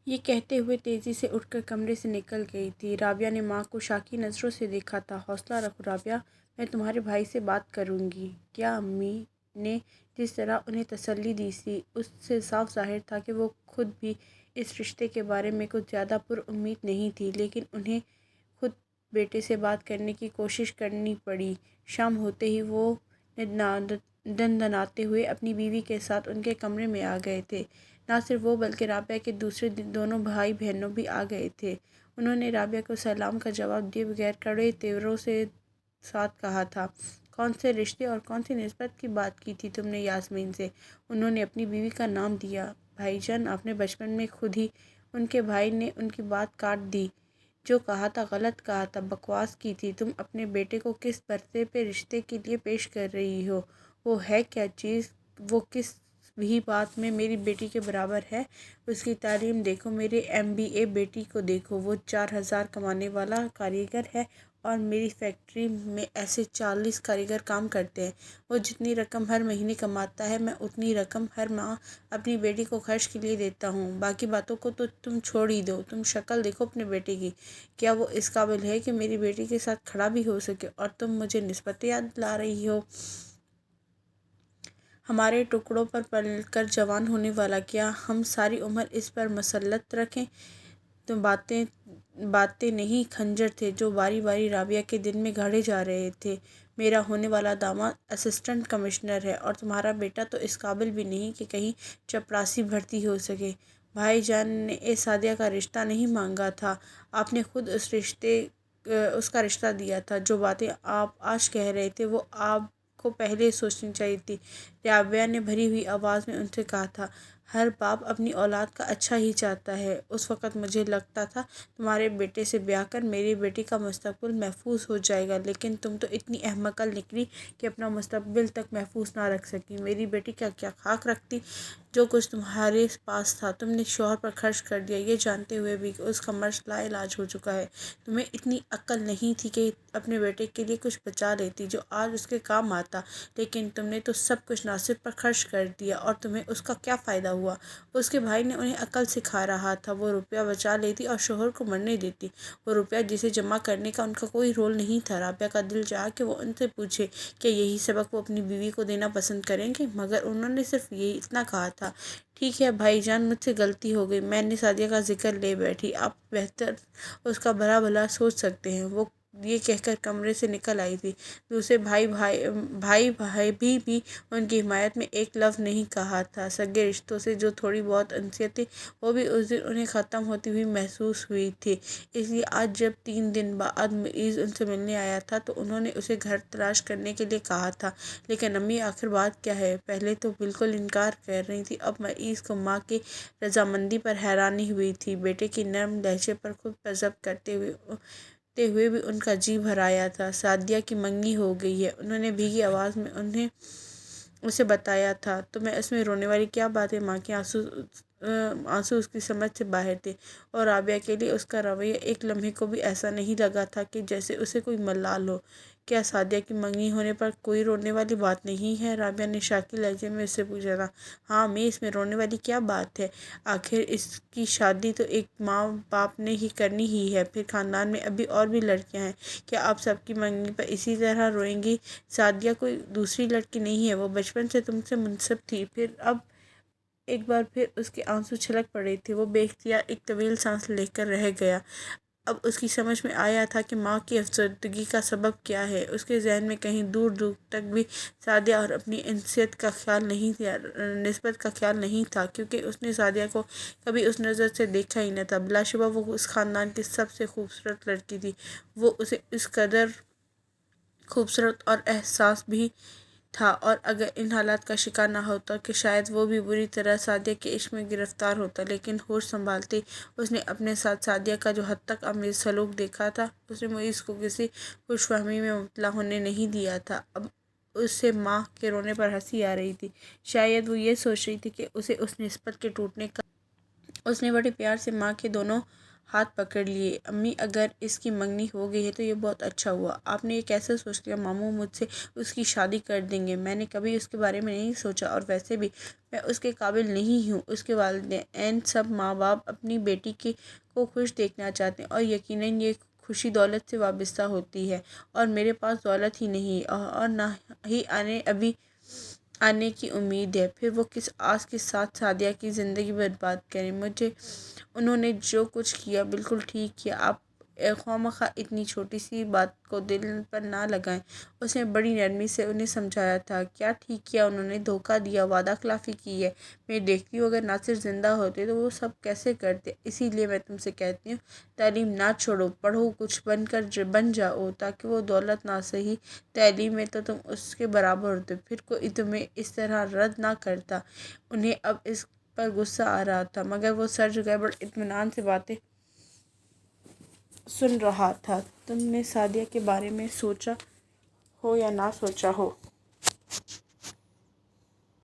یہ کہتے ہوئے تیزی سے اٹھ کر کمرے سے نکل گئی تھی۔ رابعہ نے ماں کو شاکی نظروں سے دیکھا تھا۔ حوصلہ رکھو رابعہ، میں تمہارے بھائی سے بات کروں گی۔ کیا امی نے جس طرح انہیں تسلی دی تھی اس سے صاف ظاہر تھا کہ وہ خود بھی اس رشتے کے بارے میں کچھ زیادہ پر امید نہیں تھی، لیکن انہیں خود بیٹے سے بات کرنے کی کوشش کرنی پڑی۔ شام ہوتے ہی وہ دندناتے ہوئے اپنی بیوی کے ساتھ ان کے کمرے میں آ گئے تھے۔ نہ صرف وہ بلکہ رابعہ کے دوسرے دونوں بھائی بہنوں بھی آ گئے تھے۔ انہوں نے رابعہ کو سلام کا جواب دیے بغیر کڑوے تیوروں سے ساتھ کہا تھا، کون سے رشتے اور کون سی نسبت کی بات کی تھی تم نے یاسمین سے؟ انہوں نے اپنی بیوی کا نام دیا۔ بھائی جان، آپ نے بچپن میں خود ہی ان کے بھائی نے ان کی بات کاٹ دی۔ جو کہا تھا غلط کہا تھا، بکواس کی تھی۔ تم اپنے بیٹے کو کس پرتے پہ رشتے کے لیے پیش کر رہی ہو؟ وہ ہے کیا چیز؟ وہ کس بھی بات میں میری بیٹی کے برابر ہے؟ اس کی تعلیم دیکھو، میرے MBA بیٹی کو دیکھو، وہ 4,000 کمانے والا کاریگر ہے اور میری فیکٹری میں ایسے 40 کاریگر کام کرتے ہیں۔ وہ جتنی رقم ہر مہینے کماتا ہے، میں اتنی رقم ہر ماہ اپنی بیٹی کو خرچ کے لیے دیتا ہوں۔ باقی باتوں کو تو تم چھوڑ ہی دو، تم شکل دیکھو اپنے بیٹے کی۔ کیا وہ اس قابل ہے کہ میری بیٹی کے ساتھ کھڑا بھی ہو سکے؟ اور تم مجھے نسبتیں یاد دلا رہی ہو؟ ہمارے ٹکڑوں پر پل کر جوان ہونے والا، کیا ہم ساری عمر اس پر مسلط رکھیں؟ تم باتیں نہیں، خنجر تھے جو باری باری رابعہ کے دل میں گاڑے جا رہے تھے۔ میرا ہونے والا داماد اسسٹنٹ کمشنر ہے اور تمہارا بیٹا تو اس قابل بھی نہیں کہ کہیں چپراسی بھرتی ہو سکے۔ بھائی جان نے سعدیہ کا رشتہ نہیں مانگا تھا، آپ نے خود اس کا رشتہ دیا تھا۔ جو باتیں آپ آج کہہ رہے تھے وہ آپ کو پہلے سوچنی چاہیے تھی۔ رابعہ نے بھری ہوئی آواز میں ان سے کہا تھا، ہر باپ اپنی اولاد کا اچھا ہی چاہتا ہے۔ اس وقت مجھے لگتا تھا تمہارے بیٹے سے بیاہ کر میری بیٹی کا مستقبل محفوظ ہو جائے گا، لیکن تم تو اتنی احمقل نکلی کہ اپنا مستقبل تک محفوظ نہ رکھ سکی۔ میری بیٹی کا کیا خاک رکھتی؟ جو کچھ تمہارے پاس تھا تم نے شوہر پر خرچ کر دیا، یہ جانتے ہوئے بھی کہ اس کا مرض لا علاج ہو چکا ہے۔ تمہیں اتنی عقل نہیں تھی کہ اپنے بیٹے کے لیے کچھ بچا لیتی جو آج اس کے کام آتا، لیکن تم نے تو سب کچھ ناصر پر خرچ کر دیا۔ اور تمہیں اس کا کیا فائدہ ہوا؟ اس کے بھائی نے انہیں عقل سکھا رہا تھا، وہ روپیہ بچا لیتی اور شوہر کو مرنے دیتی۔ وہ روپیہ جسے جمع کرنے کا ان کا کوئی رول نہیں تھا۔ رابعہ کا دل چاہا کہ وہ ان سے پوچھے کیا یہی سبق وہ اپنی بیوی کو دینا پسند کریں گے، مگر انہوں نے صرف اتنا کہا تھا، ٹھیک ہے بھائی جان، مجھ سے غلطی ہو گئی، میں نے سعدیہ کا ذکر لے بیٹھی، آپ بہتر اس کا بھلا بھلا سوچ سکتے ہیں۔ وہ یہ کہہ کر کمرے سے نکل آئی تھی۔ دوسرے بھائی بھی ان کی حمایت میں ایک لفظ نہیں کہا تھا۔ سگے رشتوں سے جو تھوڑی بہت انسیت تھی وہ بھی اس دن انہیں ختم ہوتی ہوئی محسوس ہوئی تھی۔ اس لیے آج جب 3 دن بعد معیز ان سے ملنے آیا تھا تو انہوں نے اسے گھر تلاش کرنے کے لیے کہا تھا۔ لیکن امی آخر بات کیا ہے؟ پہلے تو بالکل انکار کر رہی تھی، اب معیز کو ماں کی رضامندی پر حیرانی ہوئی تھی۔ بیٹے کی نرم لہجے پر خود پر ضبط کرتے ہوئے بھی ان کا جی بھر آیا تھا۔ سعدیہ کی منگنی ہو گئی ہے، انہوں نے بھیگی آواز میں اسے بتایا تھا۔ تو میں اس میں رونے والی کیا بات ہے؟ ماں کے آنسو اس کی سمجھ سے باہر تھے، اور رابعہ کے لیے اس کا رویہ ایک لمحے کو بھی ایسا نہیں لگا تھا کہ جیسے اسے کوئی ملال ہو۔ کیا سعدیہ کی منگنی ہونے پر کوئی رونے والی بات نہیں ہے؟ رابعہ نے شاکی لہجے میں اس سے پوچھا تھا۔ ہاں امی، اس میں رونے والی کیا بات ہے؟ آخر اس کی شادی تو ایک ماں باپ نے ہی کرنی ہی ہے، پھر خاندان میں ابھی اور بھی لڑکیاں ہیں، کیا آپ سب کی منگنی پر اسی طرح روئیں گی؟ سعدیہ کوئی دوسری لڑکی نہیں ہے، وہ بچپن سے تم سے منسب تھی۔ پھر اب ایک بار پھر اس کے آنسو چھلک پڑے تھے۔ وہ بے اختیار ایک طویل سانس لے کر رہ گیا۔ اب اس کی سمجھ میں آیا تھا کہ ماں کی افسردگی کا سبب کیا ہے۔ اس کے ذہن میں کہیں دور دور تک بھی سعدیہ اور اپنی نسبت کا خیال نہیں تھا، کیونکہ اس نے سعدیہ کو کبھی اس نظر سے دیکھا ہی نہ تھا۔ بلا شبہ وہ اس خاندان کی سب سے خوبصورت لڑکی تھی، وہ اسے اس قدر خوبصورت اور حساس بھی تھا، اور اگر ان حالات کا شکار نہ ہوتا کہ شاید وہ بھی بری طرح سعدیہ کے عشق میں گرفتار ہوتا۔ لیکن ہوش سنبھالتے اس نے اپنے ساتھ سعدیہ کا جو حد تک آمیز سلوک دیکھا تھا، اس نے معیز کو کسی خوش فہمی میں مبتلا ہونے نہیں دیا تھا۔ اب اسے ماں کے رونے پر ہنسی آ رہی تھی۔ شاید وہ یہ سوچ رہی تھی کہ اسے اس نسبت کے ٹوٹنے کا اس نے بڑے پیار سے ماں کے دونوں ہاتھ پکڑ لیے۔ امی اگر اس کی منگنی ہو گئی ہے تو یہ بہت اچھا ہوا۔ آپ نے یہ کیسے سوچ لیا؟ ماموں مجھ سے اس کی شادی کر دیں گے؟ میں نے کبھی اس کے بارے میں نہیں سوچا، اور ویسے بھی میں اس کے قابل نہیں ہوں۔ اس کے والدین سب ماں باپ اپنی بیٹی کو خوش دیکھنا چاہتے ہیں، اور یقیناً یہ خوشی دولت سے وابستہ ہوتی ہے، اور میرے پاس دولت ہی نہیں اور نہ ہی آنے کی امید ہے۔ پھر وہ کس آس کے ساتھ سعدیہ کی زندگی برباد کریں؟ انہوں نے جو کچھ کیا بالکل ٹھیک کیا۔ آپ خواہ اتنی چھوٹی سی بات کو دل پر نہ لگائیں۔ اس نے بڑی نرمی سے انہیں سمجھایا تھا۔ کیا ٹھیک کیا انہوں نے؟ دھوکہ دیا، وعدہ خلافی کی ہے۔ میں دیکھتی ہوں اگر ناصر زندہ ہوتے تو وہ سب کیسے کرتے۔ اسی لیے میں تم سے کہتی ہوں تعلیم نہ چھوڑو، پڑھو، کچھ بن جاؤ، تاکہ وہ دولت نہ سہی تعلیم میں تو تم اس کے برابر ہوتے، پھر کوئی تمہیں اس طرح رد نہ کرتا۔ انہیں اب اس پر غصہ آ رہا تھا، مگر وہ سر جھکائے بڑے اطمینان سے باتیں سن رہا تھا۔ تم نے سعدیہ کے بارے میں سوچا ہو یا نہ سوچا ہو،